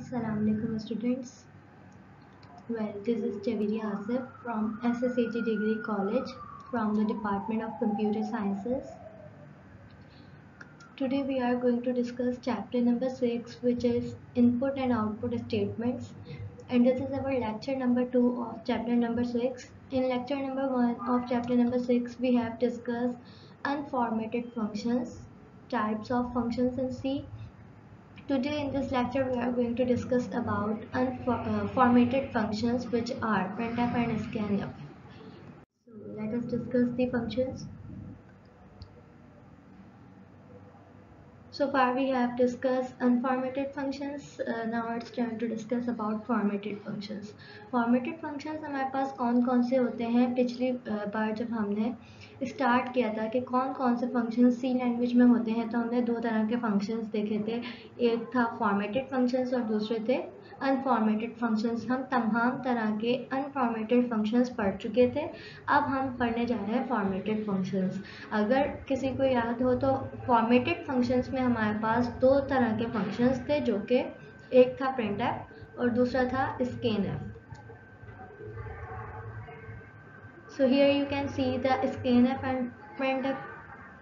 Assalamualaikum students. Well, this is Javeri Asif from SSAT Degree College from the Department of Computer Sciences. Today we are going to discuss chapter number 6, which is input and output statements, and this is our lecture number 2 of chapter number 6. In lecture number 1 of chapter number 6 we have discussed unformatted functions, types of functions in C. Today in this lecture we are going to discuss about unformatted functions, which are printf and scanf. So let us discuss the functions. So far we have discussed unformatted functions. Now it's time to discuss about formatted functions. Formatted functions हमारे पास कौन कौन से होते हैं? पिछली बार जब हमने start किया था कि कौन कौन से फंक्शंस सी लैंग्वेज में होते हैं, तो हमने दो तरह के फंक्शंस देखे थे. एक था फॉर्मेटेड फंक्शंस और दूसरे थे अनफॉर्मेटेड फंक्शंस. हम तमाम तरह के अनफॉर्मेटेड फंक्शंस पढ़ चुके थे. अब हम पढ़ने जा रहे हैं फॉर्मेटेड फंक्शंस. अगर किसी को याद हो तो फॉर्मेटेड फंक्शंस में हमारे पास दो तरह के फंक्शंस थे, जो कि एक था printf और दूसरा था scanf. So here you can see the scanf and printf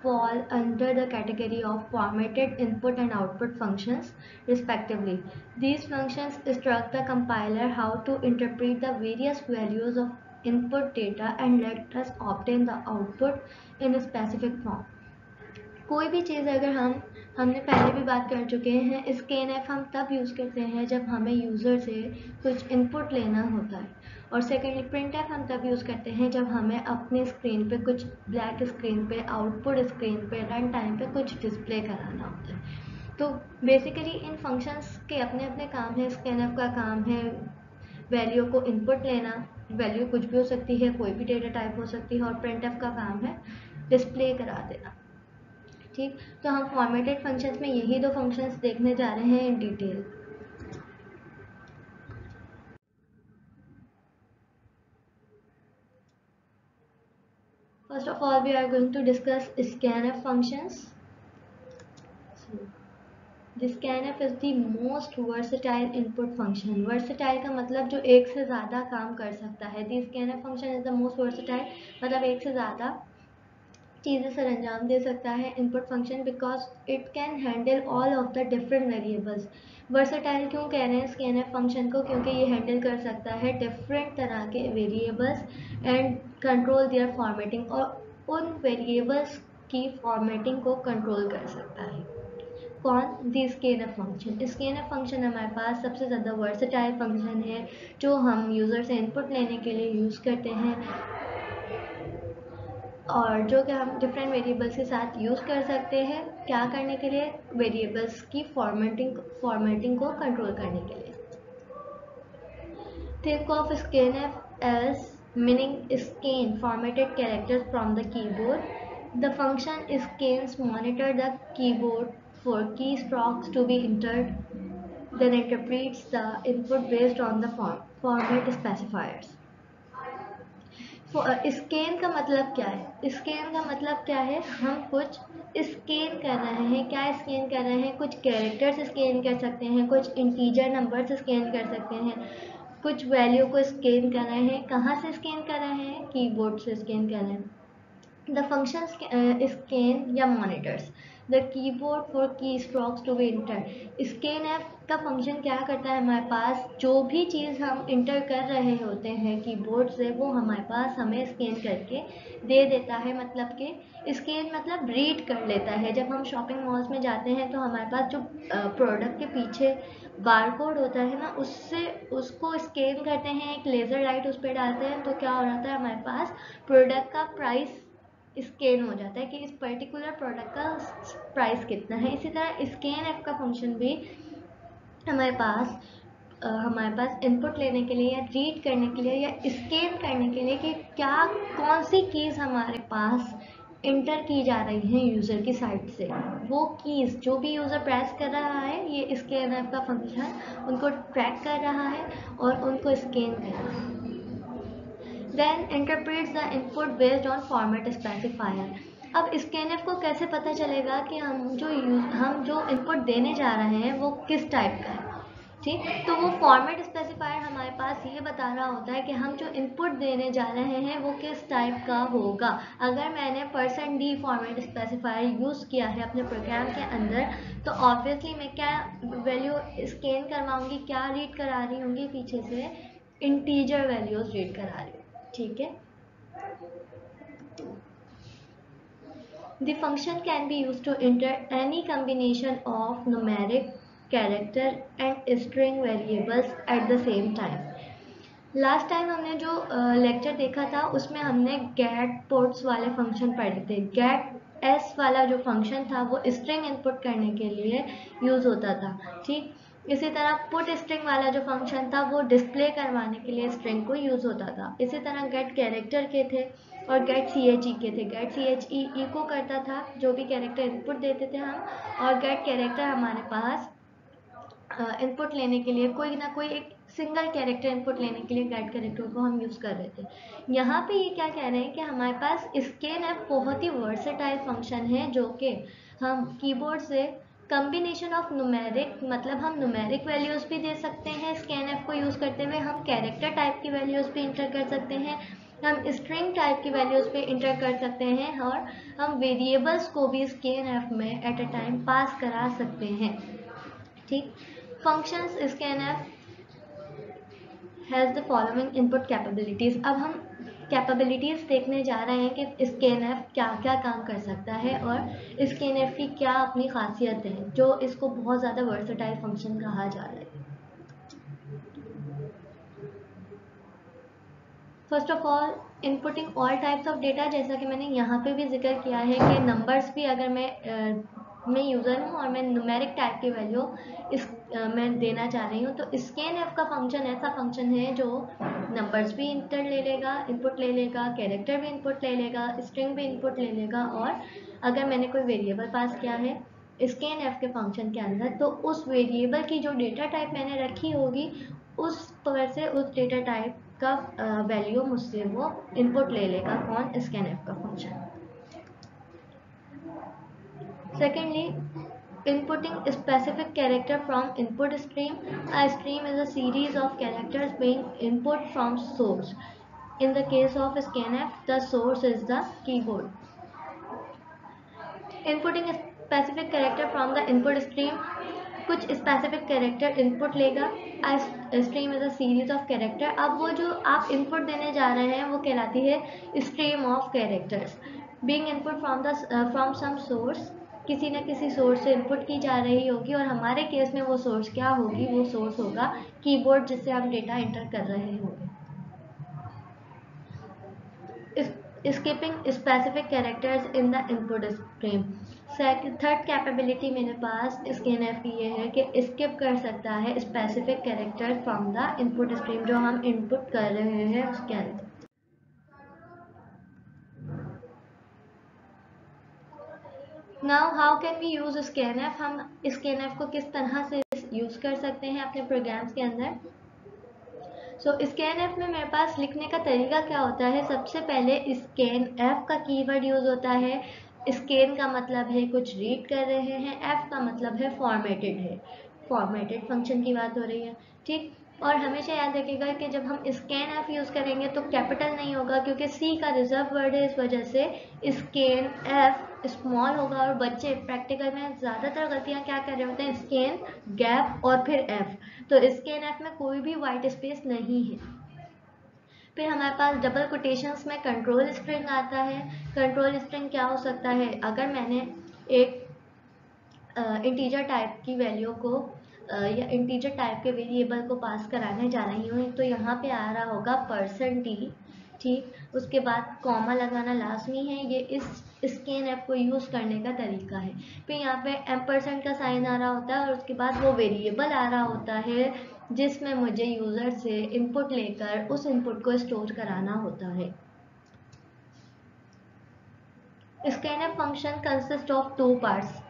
fall under the category of formatted input and output functions respectively. These functions instruct the compiler how to interpret the various values of input data and let us obtain the output in a specific form. कोई भी चीज़ अगर हमने पहले भी बात कर चुके हैं, scanf हम तब यूज़ करते हैं जब हमें यूज़र से कुछ इनपुट लेना होता है, और सेकेंडली printf हम तब यूज़ करते हैं जब हमें अपने स्क्रीन पे कुछ ब्लैक स्क्रीन पे आउटपुट स्क्रीन पे रन टाइम पे कुछ डिस्प्ले कराना होता है. तो बेसिकली इन फंक्शंस के अपने अपने काम है. scanf का काम है वैल्यू को इनपुट लेना, वैल्यू कुछ भी हो सकती है, कोई भी डेटा टाइप हो सकती है, और printf का काम है डिस्प्ले करा देना. ठीक, तो हम फॉर्मेटेड फंक्शंस में यही दो फंक्शंस देखने जा रहे हैं in detail. First of all we are going to discuss scanf functions. The scanf is the most versatile input function. Versatile का मतलब जो एक से ज़्यादा काम कर सकता है. The scanf function is the most versatile, मतलब एक से ज़्यादा चीज़ें सर अंजाम दे सकता है input function, because it can handle all of the different variables. Versatile क्यों कह रहे हैं स्कैनफ फंक्शन को? क्योंकि ये हैंडल कर सकता है डिफरेंट तरह के variables and control their formatting, और उन वेरिएबल्स की फॉर्मेटिंग को कंट्रोल कर सकता है. कौन? दी स्कैनफ फंक्शन. स्कैनफ फंक्शन हमारे पास सबसे ज़्यादा वर्सेटाइल फंक्शन है जो हम यूज़र से इनपुट लेने के लिए यूज़ करते हैं, और जो कि हम डिफरेंट वेरिएबल्स के साथ यूज़ कर सकते हैं. क्या करने के लिए? वेरिएबल्स की फॉर्मेटिंग को कंट्रोल करने के लिए. Think of scanf as meaning scan formatted characters from the keyboard. The function scans monitor the keyboard for keystrokes to be entered, then interprets the input based on the format specifiers. Scan का मतलब क्या है? Scan का मतलब क्या है? हम कुछ स्कैन कर रहे हैं. क्या स्कैन कर रहे हैं? कुछ कैरेक्टर्स स्कैन कर सकते हैं, कुछ इंटीजर नंबर्स स्कैन कर सकते हैं, कुछ वैल्यू को स्कैन कर रहे हैं. कहाँ से स्कैन कर रहे हैं? कीबोर्ड से स्कैन कर रहे हैं. The function scan या monitors the keyboard for keystrokes to be entered. scanf का फंक्शन क्या करता है? हमारे पास जो भी चीज़ हम इंटर कर रहे होते हैं कीबोर्ड से, वो हमारे पास हमें स्कैन करके दे देता है. मतलब कि स्कैन मतलब रीड कर लेता है. जब हम शॉपिंग मॉल्स में जाते हैं तो हमारे पास जो प्रोडक्ट के पीछे बारकोड होता है ना, उससे उसको स्कैन करते हैं, एक लेज़र लाइट उस पर डालते हैं, तो क्या हो जाता है? हमारे पास प्रोडक्ट का प्राइस स्कैन हो जाता है कि इस पर्टिकुलर प्रोडक्ट का प्राइस कितना है. इसी तरह स्कैनफ का फंक्शन भी हमारे पास इनपुट लेने के लिए या रीड करने के लिए या स्कैन करने के लिए कि क्या कौन सी कीज़ हमारे पास इंटर की जा रही हैं यूज़र की साइड से. वो कीज़ जो भी यूज़र प्रेस कर रहा है, ये स्कैनफ का फंक्शन उनको ट्रैक कर रहा है और उनको स्कैन कर रहा है. Then interprets the input based on format specifier. अब scanf को कैसे पता चलेगा कि हम जो इनपुट देने जा रहे हैं वो किस टाइप का है? ठीक। तो वो फॉर्मेट स्पेसिफायर हमारे पास ये बता रहा होता है कि हम जो इनपुट देने जा रहे हैं वो किस टाइप का होगा। अगर मैंने %d फॉर्मेट स्पेसिफायर यूज़ किया है अपने प्रोग्राम के अंदर, तो ऑब्वियसली मैं क्या वैल्यू स्कैन करवाऊंगी, क्या रीड करा रही होंगी पीछे से, इंटीजर वैल्यूज रीड करा रही हूँ। ठीक है। The function can be used to enter any combination of numeric, character and string variables at the same time. Last time हमने जो लेक्चर देखा था उसमें हमने गेट पोर्ट्स वाले फंक्शन पढ़े थे। गेट एस वाला जो फंक्शन था वो स्ट्रिंग इनपुट करने के लिए यूज़ होता था। ठीक। इसी तरह पुट स्ट्रिंग वाला जो फंक्शन था वो डिस्प्ले करवाने के लिए स्ट्रिंग को यूज़ होता था। इसी तरह गेट कैरेक्टर के थे और गेट चे के थे। गेट चे इको करता था जो भी कैरेक्टर इनपुट देते थे हम, और गेट कैरेक्टर हमारे पास इनपुट लेने के लिए कोई ना कोई एक सिंगल कैरेक्टर इनपुट लेने के लिए गेट कैरेक्टर को हम यूज़ कर रहे थे। यहाँ पे ये क्या कह रहे हैं कि हमारे पास स्कैनएफ बहुत ही वर्सेटाइल फंक्शन है जो कि हम कीबोर्ड से कम्बिनेशन ऑफ न्यूमेरिक, मतलब हम न्यूमेरिक वैल्यूज़ भी दे सकते हैं स्कैनएफ को यूज़ करते हुए, हम कैरेक्टर टाइप की वैल्यूज़ भी इंटर कर सकते हैं, हम स्ट्रिंग टाइप की वैल्यूज़ पे इंटर कर सकते हैं, और हम वेरिएबल्स को भी स्कैनएफ में एट अ टाइम पास करा सकते हैं। ठीक। Functions scanf has the following input capabilities. अब हम कैपेबिलिटीज़ देखने जा रहे हैं कि स्कैनएफ क्या क्या काम कर सकता है और स्कैनएफ की क्या अपनी खासियत है जो इसको बहुत ज़्यादा वर्सेटाइल फंक्शन कहा जा रहा है। First of all, inputting all types of data, जैसा कि मैंने यहाँ पे भी जिक्र किया है कि नंबर्स भी अगर मैं यूज़र हूँ और मैं न्यूमेरिक टाइप की वैल्यू मैं देना चाह रही हूँ, तो स्कैनएफ का फंक्शन ऐसा फंक्शन है जो नंबर्स भी इनपुट ले लेगा, कैरेक्टर भी इनपुट ले लेगा, स्ट्रिंग भी इनपुट ले लेगा, और अगर मैंने कोई वेरिएबल पास किया है स्कैनएफ के फंक्शन के अंदर, तो उस वेरिएबल की जो डेटा टाइप मैंने रखी होगी उस पर से उस डेटा टाइप का वैल्यू मुझसे वो इनपुट ले लेगा कौन, स्कैनएफ का function. Secondly, inputting specific character from input stream. A stream is a series of characters being input from source. In the case of scanf, the source is the keyboard. Inputting specific character from the input stream, कुछ specific character input लेगा। Stream is a series of character. अब वो जो आप input देने जा रहे हैं वो कहलाती है stream of characters, being input from some source, किसी न किसी सोर्स से इनपुट की जा रही होगी, और हमारे केस में वो सोर्स क्या होगी, वो सोर्स होगा कीबोर्ड जिससे हम डेटा एंटर कर रहे होंगे। skipping specific characters in the input stream. Third capability मेरे पास स्कैनएफ की ये है कि स्किप कर सकता है specific character from the input stream, जो हम इनपुट कर रहे हैं उसके अंदर। Now how can we use scanf. हम स्कैनएफ को किस तरह से यूज कर सकते हैं अपने प्रोग्राम्स के अंदर। सो स्कैनएफ में मेरे पास लिखने का तरीका क्या होता है, सबसे पहले स्कैनएफ का कीवर्ड यूज होता है। स्कैन का मतलब है कुछ रीड कर रहे हैं, एफ का मतलब है फॉर्मेटेड है, फॉर्मेटेड फंक्शन की बात हो रही है। ठीक। और हमेशा याद रखिएगा कि जब हम स्कैन एफ यूज़ करेंगे तो कैपिटल नहीं होगा, क्योंकि सी का रिजर्व वर्ड है, इस वजह से स्कैन एफ स्मॉल होगा। और बच्चे प्रैक्टिकल में ज़्यादातर गलतियाँ क्या कर रहे होते हैं, स्कैन गैप और फिर एफ, तो स्कैन एफ में कोई भी वाइट स्पेस नहीं है। फिर हमारे पास डबल कोटेशंस में कंट्रोल स्ट्रिंग आता है। कंट्रोल स्ट्रिंग क्या हो सकता है, अगर मैंने एक इंटीजर टाइप की वैल्यू को या इंटीजर टाइप के वेरिएबल को पास कराने जा रही हूँ, तो यहाँ पे आ रहा होगा %d। ठीक। उसके बाद कॉमा लगाना लाजमी है, ये इस स्कैनएफ को यूज़ करने का तरीका है। फिर यहाँ पे एम्परसेंड का साइन आ रहा होता है, और उसके बाद वो वेरिएबल आ रहा होता है जिसमें मुझे यूज़र से इनपुट लेकर उस इनपुट को स्टोर कराना होता है। Scanf function consist of 2 parts.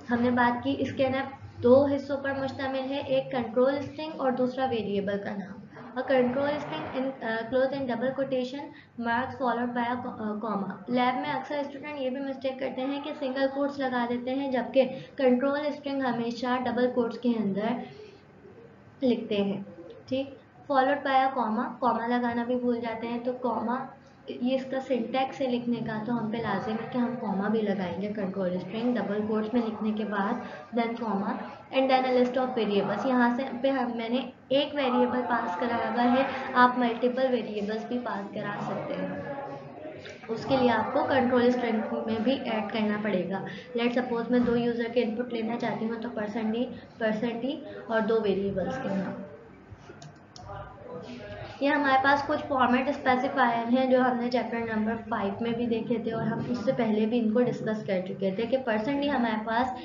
हमने बात की स्कैनएफ 2 हिस्सों पर मुश्तमिल है, एक कंट्रोल स्ट्रिंग और दूसरा वेरिएबल का नाम। A control string closed in double quotation marks followed by a comma. Lab में अक्सर स्टूडेंट ये भी मिस्टेक करते हैं कि सिंगल कोट्स लगा देते हैं, जबकि कंट्रोल स्ट्रिंग हमेशा डबल कोट्स के अंदर लिखते हैं, ठीक। Followed by a comma, comma लगाना भी भूल जाते हैं, तो कॉमा ये इसका सिंटैक्स है लिखने का, तो हम पे लाजिम है कि हम कॉमा भी लगाएंगे। कंट्रोल स्ट्रिंग डबल कोट्स में लिखने के बाद then comma and then a list of variables. यहाँ से पे मैंने एक वेरिएबल पास करा हुआ है, आप मल्टीपल वेरिएबल्स भी पास करा सकते हैं। उसके लिए आपको कंट्रोल स्ट्रिंग में भी ऐड करना पड़ेगा। लेट सपोज मैं 2 यूज़र के इनपुट लेना चाहती हूँ, तो %d और 2 वेरिएबल्स के नाम। ये हमारे पास कुछ फॉर्मेट स्पेसिफायर हैं जो हमने चैप्टर नंबर 5 में भी देखे थे, और हम उससे पहले भी इनको डिस्कस कर चुके थे कि %d हमारे पास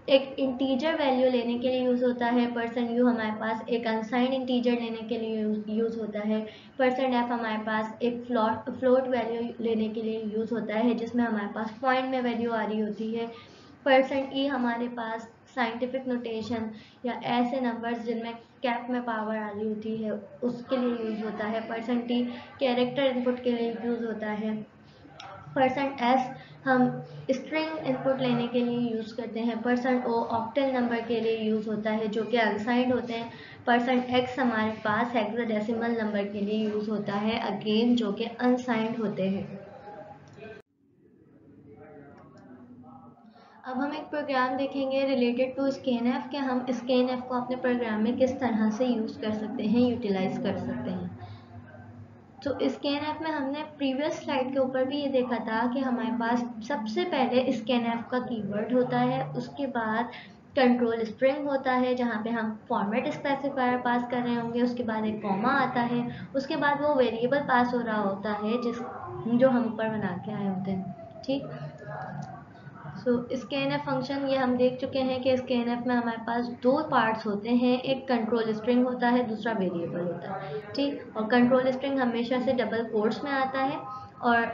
एक इंटीजर वैल्यू लेने के लिए यूज़ होता है, %u हमारे पास एक अनसाइंड इंटीजर लेने के लिए यूज़ होता है, %f हमारे पास एक फ्लोट वैल्यू लेने के लिए यूज़ होता है जिसमें हमारे पास पॉइंट में वैल्यू आ रही होती है, %e हमारे पास साइंटिफिक नोटेशन या ऐसे नंबर्स जिनमें कैप में पावर आ रही होती है उसके लिए यूज़ होता है, %t कैरेक्टर इनपुट के लिए यूज़ होता है, %s हम स्ट्रिंग इनपुट लेने के लिए यूज़ करते हैं, %o ऑक्टल नंबर के लिए यूज़ होता है जो कि अनसाइंड होते हैं, %x हमारे पास हेक्साडेसिमल नंबर के लिए यूज़ होता है अगेन जो कि अनसाइंड होते हैं। अब हम एक प्रोग्राम देखेंगे रिलेटेड टू स्कैनएफ कि हम स्कैनएफ को अपने प्रोग्राम में किस तरह से यूज़ कर सकते हैं, यूटिलाइज कर सकते हैं। तो स्कैनएफ में हमने प्रीवियस स्लाइड के ऊपर भी ये देखा था कि हमारे पास सबसे पहले स्कैनएफ का कीवर्ड होता है, उसके बाद कंट्रोल स्ट्रिंग होता है जहाँ पे हम फॉर्मेट स्पेसिफायर पास कर रहे होंगे, उसके बाद एक कॉमा आता है, उसके बाद वो वेरिएबल पास हो रहा होता है जो हम ऊपर बना के आए होते हैं, ठीक। सो स्कैनएफ फंक्शन ये हम देख चुके हैं कि स्कैनएफ में हमारे पास 2 पार्ट्स होते हैं, एक कंट्रोल स्ट्रिंग होता है, दूसरा वेरिएबल होता है, ठीक। और कंट्रोल स्ट्रिंग हमेशा से डबल कोट्स में आता है और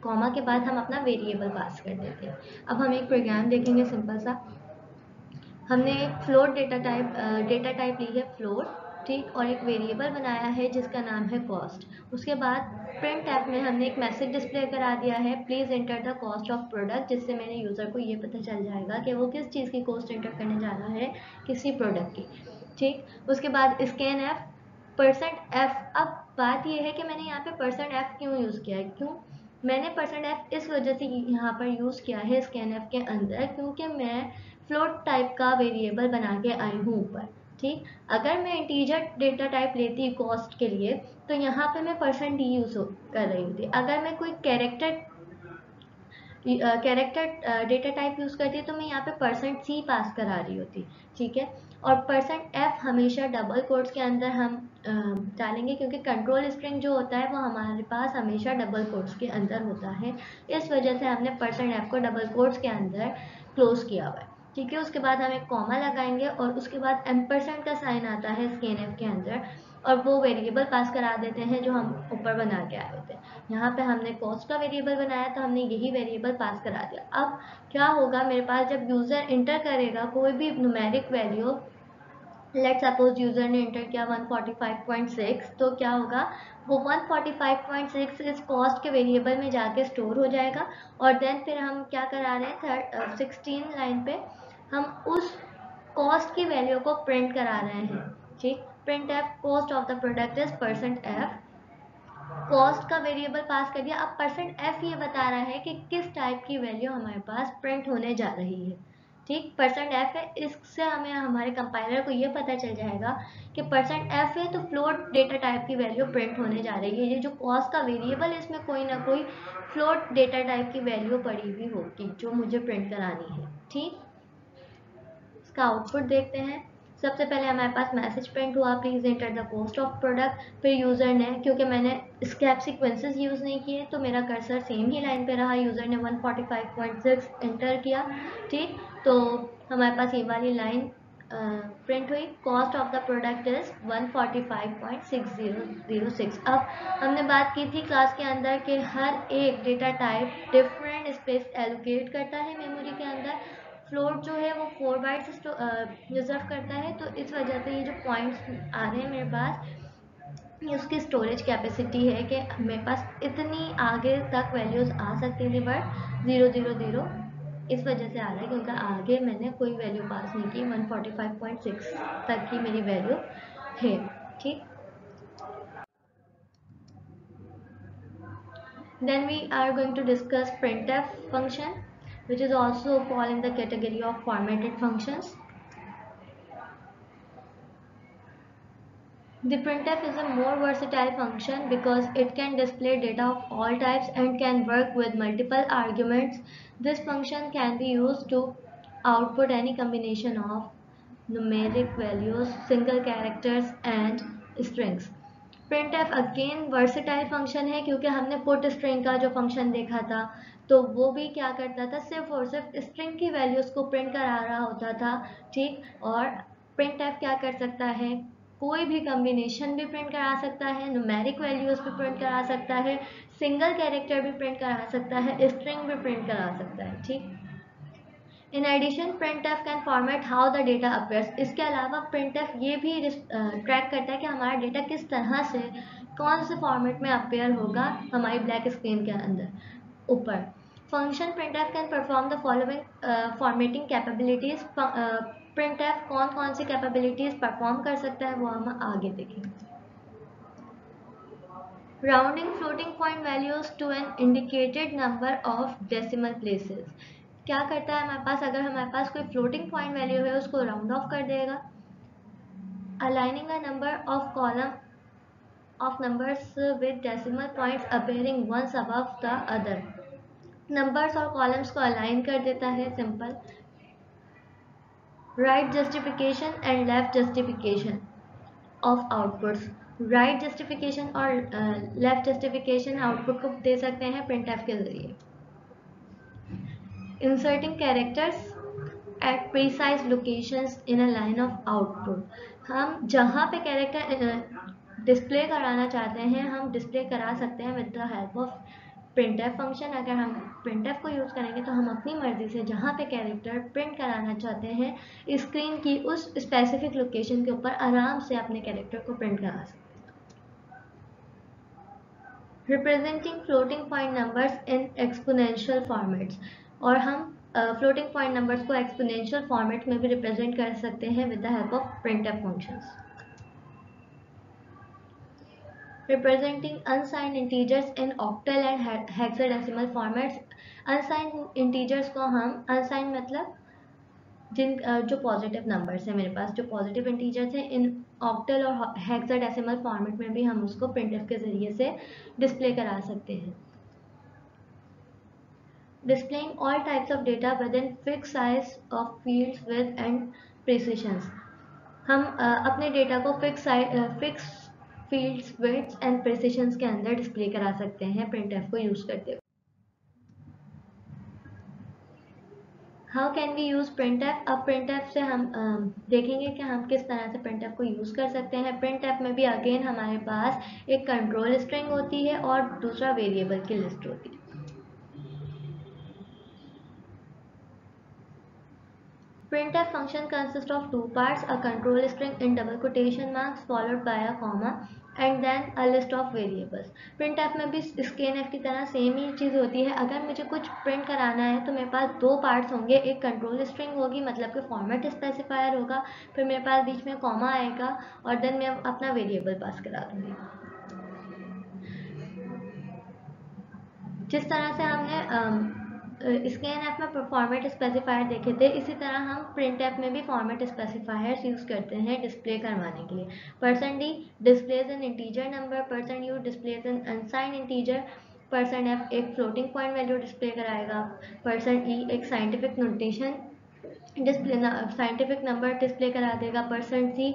कॉमा के बाद हम अपना वेरिएबल पास कर देते हैं। अब हम एक प्रोग्राम देखेंगे सिंपल सा। हमने एक फ्लोट डेटा टाइप ली है फ्लोट, ठीक, और एक वेरिएबल बनाया है जिसका नाम है कॉस्ट। उसके बाद प्रिंट ऐप में हमने एक मैसेज डिस्प्ले करा दिया है, please enter the cost of product, जिससे मेरे यूज़र को ये पता चल जाएगा कि वो किस चीज़ की कॉस्ट एंटर करने जा रहा है, किसी प्रोडक्ट की, ठीक। उसके बाद स्कैन एफ %f। अब बात यह है कि मैंने यहाँ पे %f क्यों यूज़ किया है, क्यों मैंने %f इस वजह से यहाँ पर यूज़ किया है स्कैनएफ के अंदर, क्योंकि मैं फ्लोट टाइप का वेरिएबल बना के आई हूँ ऊपर, ठीक। अगर मैं इंटीजर डेटा टाइप लेती कॉस्ट के लिए तो यहाँ पे मैं %d यूज़ कर रही होती। अगर मैं कोई कैरेक्टर डेटा टाइप यूज़ करती है तो मैं यहाँ पे %c पास करा रही होती, ठीक है। और %f हमेशा डबल कोट्स के अंदर हम डालेंगे, क्योंकि कंट्रोल स्ट्रिंग जो होता है वो हमारे पास हमेशा डबल कोट्स के अंदर होता है, इस वजह से हमने %f को डबल कोट्स के अंदर क्लोज किया हुआ है, ठीक है। उसके बाद हम एक कॉमा लगाएंगे और उसके बाद एम्परसेंड का साइन आता है स्कैनएफ के अंदर, और वो वेरिएबल पास करा देते हैं जो हम ऊपर बना के आए होते हैं। यहाँ पे हमने कॉस्ट का वेरिएबल बनाया तो हमने यही वेरिएबल पास करा दिया। अब क्या होगा, मेरे पास जब यूज़र इंटर करेगा कोई भी numeric value, let suppose user ने इंटर किया 145.6, तो क्या होगा, वो 145.6 इस कॉस्ट के वेरिएबल में जाके स्टोर हो जाएगा, और देन फिर हम क्या करा रहे हैं 16 लाइन पे हम उस कॉस्ट की वैल्यू को प्रिंट करा रहे हैं, ठीक। Print F cost of the product is %f, cost का वेरिएबल पास कर दिया। अब %f ये बता रहा है कि किस टाइप की वैल्यू हमारे पास प्रिंट होने जा रही है, ठीक। %f है, इससे हमें हमारे कंपाइलर को ये पता चल जाएगा कि %f है तो फ्लोट डेटा टाइप की वैल्यू प्रिंट होने जा रही है। ये जो कॉस्ट का वेरिएबल है इसमें कोई ना कोई फ्लोट डेटा टाइप की वैल्यू पड़ी हुई होगी जो मुझे प्रिंट करानी है, ठीक। इसका आउटपुट देखते हैं। सबसे पहले हमारे पास मैसेज प्रिंट हुआ, please enter the cost of product. फिर यूज़र ने, क्योंकि मैंने स्केप सीक्वेंसेस यूज़ नहीं किए तो मेरा कर्सर सेम ही लाइन पे रहा, यूज़र ने 145.6 एंटर किया, ठीक। तो हमारे पास ये वाली लाइन प्रिंट हुई, cost of the product is 145.6006। अब हमने बात की थी क्लास के अंदर कि हर एक data type different space allocate करता है मेमोरी के अंदर। फ्लोट जो है वो 4 बाइट्स रिजर्व करता है, तो इस वजह से ये जो पॉइंट्स आ रहे हैं मेरे पास, ये उसकी स्टोरेज कैपेसिटी है कि मेरे पास इतनी आगे तक वैल्यूज़ आ सकती थी, बट 000 इस वजह से आ रहा है क्योंकि आगे मैंने कोई वैल्यू पास नहीं की, 145.6 तक की मेरी वैल्यू है। ठीक, then we are going to discuss printf function, which is also fall in the category of formatted functions. The printf is a more versatile function because it can display data of all types and can work with multiple arguments. This function can be used to output any combination of numeric values, single characters and strings. printf again versatile function है क्योंकि हमने put string का जो function देखा था तो वो भी क्या करता था, सिर्फ और सिर्फ स्ट्रिंग की वैल्यूज को प्रिंट करा रहा होता था। ठीक, और printf क्या कर सकता है, कोई भी कॉम्बिनेशन भी प्रिंट करा सकता है, न्यूमेरिक वैल्यूज भी प्रिंट करा सकता है, सिंगल कैरेक्टर भी प्रिंट करा सकता है, स्ट्रिंग भी प्रिंट करा सकता है। ठीक, in addition printf can format how the data appears. इसके अलावा printf ये भी ट्रैक करता है कि हमारा डेटा किस तरह से कौन से फॉर्मेट में अपेयर होगा हमारी ब्लैक स्क्रीन के अंदर ऊपर। Function printf can perform the following formatting capabilities. printf कौन कौन सी कैपेबिलिटीज परफॉर्म कर सकता है वो हम आगे देखेंगे। Rounding floating point values to an indicated number of decimal places. क्या करता है हमारे पास, अगर हमारे पास कोई फ्लोटिंग पॉइंट वैल्यू है उसको राउंड ऑफ कर देगा। Aligning a number of column of numbers with decimal points appearing once above the other. Numbers और कॉलम्स को अलाइन कर देता है, simple. Right justification and left justification of outputs. Right justification और लेफ्ट जस्टिफिकेशन आउटपुट को दे सकते हैं printf के जरिए। Inserting characters at precise locations in a line of output। हम जहाँ पे कैरेक्टर डिस्प्ले कराना चाहते हैं हम डिस्प्ले करा सकते हैं with the help of printf function. अगर हम printf को यूज़ करेंगे तो हम अपनी मर्जी से जहाँ पे कैरेक्टर प्रिंट कराना चाहते हैं स्क्रीन की उस स्पेसिफिक लोकेशन के ऊपर आराम से अपने कैरेक्टर को प्रिंट करा सकते हैं। Representing floating point numbers in exponential formats. और हम फ्लोटिंग पॉइंट नंबर्स को एक्सपोनेंशियल फॉर्मेट में भी रिप्रेजेंट कर सकते हैं with the help of printf functions. Representing unsigned integers in octal and hexadecimal formats. Unsigned integers को हम, अनसाइंड मतलब जिन जो पॉजिटिव नंबर्स हैं, मेरे पास जो पॉजिटिव इंटीजर्स हैं इन ऑक्टल और हेक्साडेसिमल फॉर्मेट में भी हम उसको printf के जरिए से डिस्प्ले करा सकते हैं। Displaying all types of data within fixed size of fields width and precisions। हम अपने डेटा को फिक्स फील्ड्स विड्थ एंड प्रिसिशंस के अंदर डिस्प्ले करा सकते हैं printf को यूज करते हुए। How can we use printf। अब printf से हम देखेंगे कि हम किस तरह से printf को यूज कर सकते हैं। printf में भी अगेन हमारे पास एक कंट्रोल स्ट्रिंग होती है और दूसरा वेरिएबल की लिस्ट होती है। printf function consists of two parts, a control string in double quotation marks followed by a comma and then a list of variables। printf में भी scanf की तरह सेम ही चीज़ होती है। अगर मुझे कुछ प्रिंट कराना है तो मेरे पास दो पार्ट्स होंगे, एक कंट्रोल स्ट्रिंग होगी मतलब कि फॉर्मेट स्पेसिफायर होगा, फिर मेरे पास बीच में कॉमा आएगा और देन मैं अपना वेरिएबल पास करा दूंगी। जिस तरह से हमने स्कैनएफ में फॉर्मेट स्पेसिफायर देखे थे, इसी तरह हम printf में भी फॉर्मेट स्पेसिफायर्स यूज़ करते हैं डिस्प्ले करवाने के लिए। %d displays an integer number, %u displays an unsigned integer, %f एक फ्लोटिंग पॉइंट वैल्यू डिस्प्ले कराएगा, %e एक scientific notation display scientific number display करा देगा, %c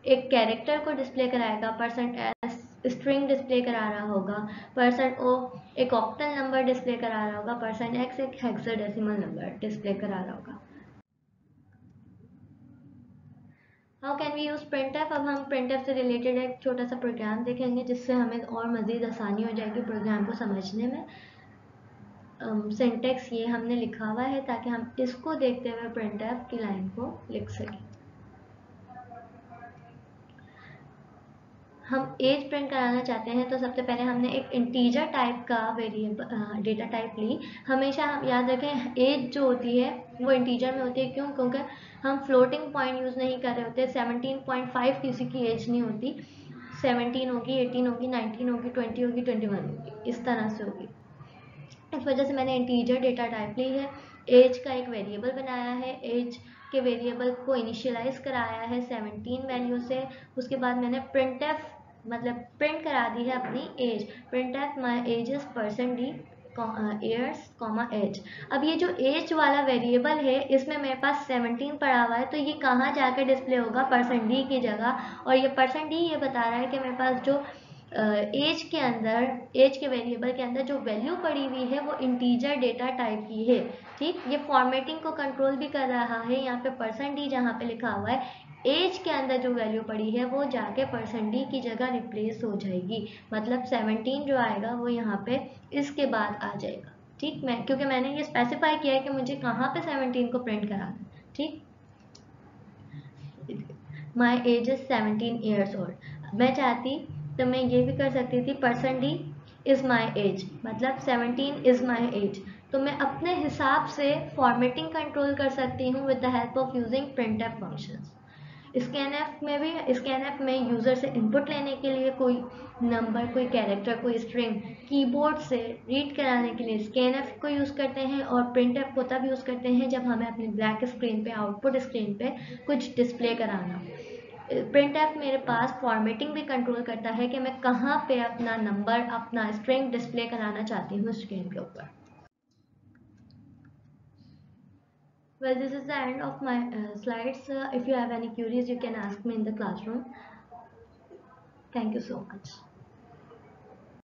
एक कैरेक्टर को डिस्प्ले कराएगा, %s स्ट्रिंग डिस्प्ले करा रहा होगा, %o एक ऑक्टल नंबर डिस्प्ले करा रहा होगा, %x एक हेक्साडेसिमल नंबर डिस्प्ले करा रहा होगा। How can we use printf। अब हम printf से रिलेटेड एक छोटा सा प्रोग्राम देखेंगे जिससे हमें और मज़ीद आसानी हो जाएगी प्रोग्राम को समझने में। सिंटेक्स ये हमने लिखा हुआ है ताकि हम इसको देखते हुए printf की लाइन को लिख सकें। हम एज प्रिंट कराना चाहते हैं तो सबसे पहले हमने एक इंटीजर टाइप का वेरिएबल डेटा टाइप ली। हमेशा हम याद रखें एज जो होती है वो इंटीजर में होती है। क्यों? क्योंकि हम फ्लोटिंग पॉइंट यूज़ नहीं कर रहे होते। 17.5 किसी की एज नहीं होती। 17 होगी, 18 होगी, 19 होगी, 20 होगी, 21 होगी, इस तरह से होगी। इस वजह से मैंने इंटीजर डेटा टाइप ली है। एज का एक वेरिएबल बनाया है, एज के वेरिएबल को इनिशियलाइज कराया है 17 वैल्यू से। उसके बाद मैंने printf मतलब प्रिंट करा दी है अपनी age. printf my age is %d years age. अब ये जो एज वाला वेरिएबल है इसमें मेरे पास 17 पड़ा हुआ है, तो ये कहाँ जाकर डिस्प्ले होगा? %d की जगह। और ये %d ये बता रहा है कि मेरे पास जो एज के अंदर, एज के वेरिएबल के अंदर जो वैल्यू पड़ी हुई है वो इंटीजर डेटा टाइप की है। ठीक, ये फॉर्मेटिंग को कंट्रोल भी कर रहा है। यहाँ पे %d जहाँ पे लिखा हुआ है, एज के अंदर जो वैल्यू पड़ी है वो जाके %d की जगह रिप्लेस हो जाएगी। मतलब 17 जो आएगा वो यहाँ पे इसके बाद आ जाएगा। ठीक, क्योंकि मैंने ये स्पेसिफाई किया है कि मुझे कहाँ पे 17 को प्रिंट कराना है। ठीक, माई एज इज 17 ईयर्स ओल्ड। मैं चाहती तो मैं ये भी कर सकती थी %d इज माई एज, मतलब 17 इज माई एज। तो मैं अपने हिसाब से फॉर्मेटिंग कंट्रोल कर सकती हूँ with the help of using printf functions. Scanf में भी, स्कैनएफ में यूज़र से इनपुट लेने के लिए कोई नंबर, कोई कैरेक्टर, कोई स्ट्रिंग कीबोर्ड से रीड कराने के लिए स्कैनएफ को यूज़ करते हैं, और प्रिंटएफ को तब यूज़ करते हैं जब हमें अपनी ब्लैक स्क्रीन पे, आउटपुट स्क्रीन पे कुछ डिस्प्ले कराना। printf मेरे पास फॉर्मेटिंग भी कंट्रोल करता है कि मैं कहाँ पे अपना नंबर, अपना स्ट्रिंग डिस्प्ले कराना चाहती हूँ स्क्रीन के ऊपर। Well, this is the end of my slides. If you have any queries, you can ask me in the classroom. Thank you so much.